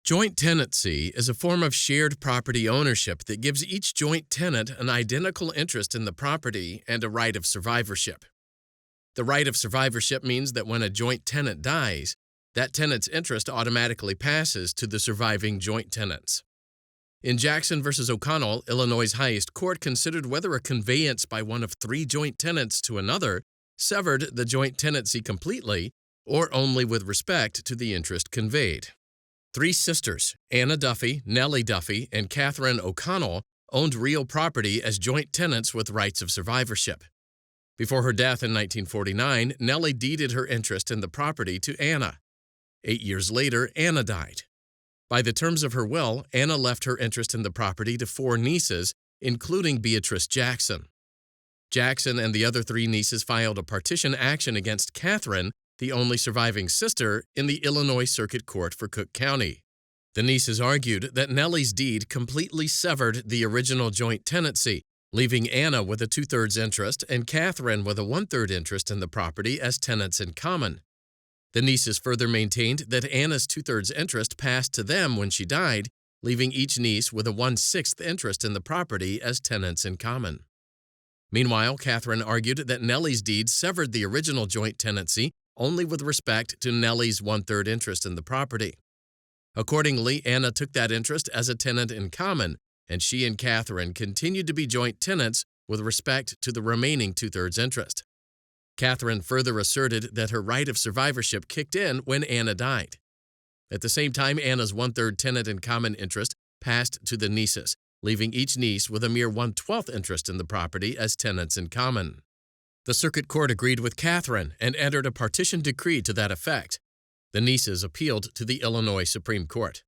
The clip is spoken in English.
Joint tenancy is a form of shared property ownership that gives each joint tenant an identical interest in the property and a right of survivorship. The right of survivorship means that when a joint tenant dies, that tenant's interest automatically passes to the surviving joint tenants. In Jackson v. O'Connell, Illinois' highest court considered whether a conveyance by one of three joint tenants to another severed the joint tenancy completely or only with respect to the interest conveyed. Three sisters, Anna Duffy, Nellie Duffy, and Katherine O'Connell, owned real property as joint tenants with rights of survivorship. Before her death in 1949, Nellie deeded her interest in the property to Anna. 8 years later, Anna died. By the terms of her will, Anna left her interest in the property to four nieces, including Beatrice Jackson. Jackson and the other three nieces filed a partition action against Katherine, the only surviving sister, in the Illinois Circuit Court for Cook County. The nieces argued that Nellie's deed completely severed the original joint tenancy, leaving Anna with a 2/3 interest and Katherine with a 1/3 interest in the property as tenants in common. The nieces further maintained that Anna's 2/3 interest passed to them when she died, leaving each niece with a 1/6 interest in the property as tenants in common. Meanwhile, Katherine argued that Nellie's deed severed the original joint tenancy only with respect to Nellie's 1/3 interest in the property. Accordingly, Anna took that interest as a tenant in common, and she and Katherine continued to be joint tenants with respect to the remaining 2/3 interest. Katherine further asserted that her right of survivorship kicked in when Anna died. At the same time, Anna's 1/3 tenant in common interest passed to the nieces, leaving each niece with a mere 1/12 interest in the property as tenants in common. The Circuit Court agreed with Katherine and entered a partition decree to that effect. The nieces appealed to the Illinois Supreme Court.